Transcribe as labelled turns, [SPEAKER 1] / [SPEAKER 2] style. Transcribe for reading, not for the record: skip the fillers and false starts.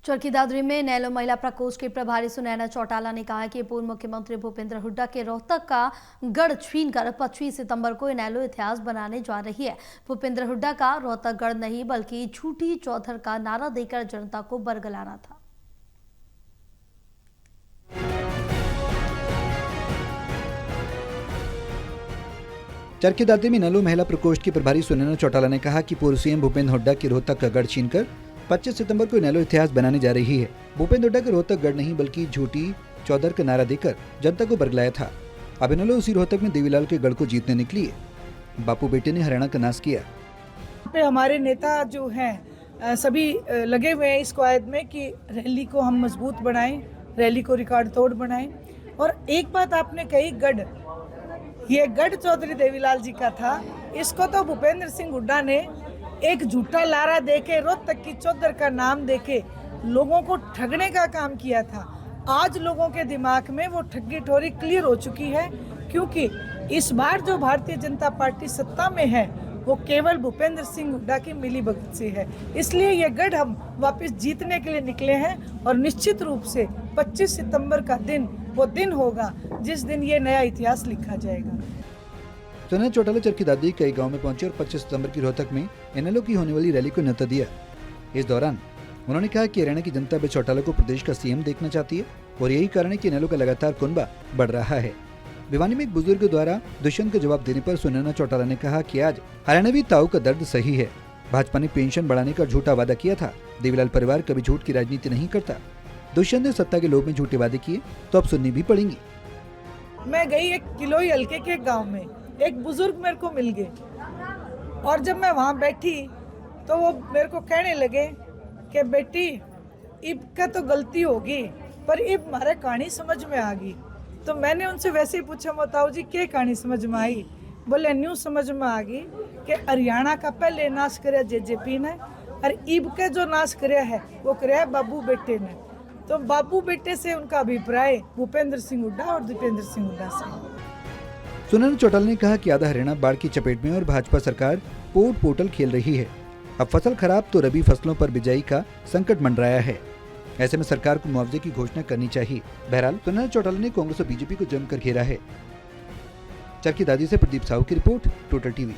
[SPEAKER 1] चरखी दादरी में नैलो महिला प्रकोष्ठ के प्रभारी सुनैना चौटाला ने कहा कि पूर्व मुख्यमंत्री भूपेंद्र हुड्डा के रोहतक का गढ़ छीनकर 25 सितंबर को इनेलो इतिहास बनाने जा रही है। भूपेंद्र हुड्डा का रोहतक गढ़ नहीं बल्कि झूठी चौधर का नारा देकर जनता को बरगलाना था।
[SPEAKER 2] चरखी दादरी में नैलो महिला प्रकोष्ठ की प्रभारी सुनैना चौटाला ने कहा कि पूर्व सीएम भूपेंद्र हुड्डा की रोहतक का गढ़ छीनकर 25 सितंबर को इनेलो इतिहास बनाने जा रही है। भूपेंद्र हुड्डा के रोहतक गढ़ नहीं बल्कि झूठी चौधर का नारा देकर जनता को बरगलाया था। अब इनेलो उसी रोहतक में देवीलाल के गढ़ को जीतने निकली है। बापू बेटे ने हरियाणा का नाश किया।
[SPEAKER 3] हमारे नेता जो हैं सभी लगे हुए हैं इस कवायद में कि रैली को हम मजबूत बनाएं, रैली को रिकॉर्ड तोड़ बनाएं। और एक बात आपने कही, गढ़, ये गढ़ चौधरी देवीलाल जी का था। इसको तो भूपेंद्र सिंह हुड्डा ने एक झूठा लारा देके, रोहतक की चौधर का नाम देके लोगों को ठगने का काम किया था। आज लोगों के दिमाग में वो ठगी ठोरी क्लियर हो चुकी है, क्योंकि इस बार जो भारतीय जनता पार्टी सत्ता में है वो केवल भूपेंद्र सिंह हुड्डा की मिलीभगत से है। इसलिए ये गढ़ हम वापस जीतने के लिए निकले हैं और निश्चित रूप से 25 सितंबर का दिन वो दिन होगा जिस दिन ये नया इतिहास लिखा जाएगा।
[SPEAKER 2] सुनैना चौटाला चरखी दादरी कई गांव में पहुंचे और 25 सितंबर की रोहतक में इनेलो की होने वाली रैली को न्योता दिया। इस दौरान उन्होंने कहा कि हरियाणा की जनता भी चौटाला को प्रदेश का सीएम देखना चाहती है और यही कारण है कि इनेलो का लगातार कुनबा बढ़ रहा है। भिवानी में एक बुजुर्ग द्वारा दुष्यंत का जवाब देने पर सुनैना चौटाला ने कहा कि आज हरियाणवी ताऊ का दर्द सही है। भाजपा ने पेंशन बढ़ाने का झूठा वादा किया था। देवीलाल परिवार कभी झूठ की राजनीति नहीं करता। दुष्यंत ने सत्ता के लोभ में झूठे वादे किए तो अब सुननी भी पड़ेंगी।
[SPEAKER 3] मैं गई एक किलोई हल्के के गाँव में, एक बुजुर्ग मेरे को मिल गए और जब मैं वहाँ बैठी तो वो मेरे को कहने लगे कि बेटी इब का तो गलती होगी पर इब हमारे कहानी समझ में आ गई। तो मैंने उनसे वैसे ही पूछा, मोताऊ जी क्या कहानी समझ में आई? बोले न्यू समझ में आ गई कि हरियाणा का पहले नाश करे जेजेपी ने और इब के जो नाश करे है वो करे बाबू बेटे ने। तो बाबू बेटे से उनका अभिप्राय भूपेंद्र सिंह हुड्डा और दीपेंद्र सिंह हुड्डा से।
[SPEAKER 2] सुनैना चौटाला ने कहा कि आधा हरियाणा बाढ़ की चपेट में और भाजपा सरकार पोर्ट पोर्टल खेल रही है। अब फसल खराब तो रबी फसलों पर बिजाई का संकट मंडराया है। ऐसे में सरकार को मुआवजे की घोषणा करनी चाहिए। बहरहाल सुनैना चौटाला ने कांग्रेस और बीजेपी को जमकर घेरा है। चरखी दादरी से प्रदीप साहू की रिपोर्ट, टोटल टीवी।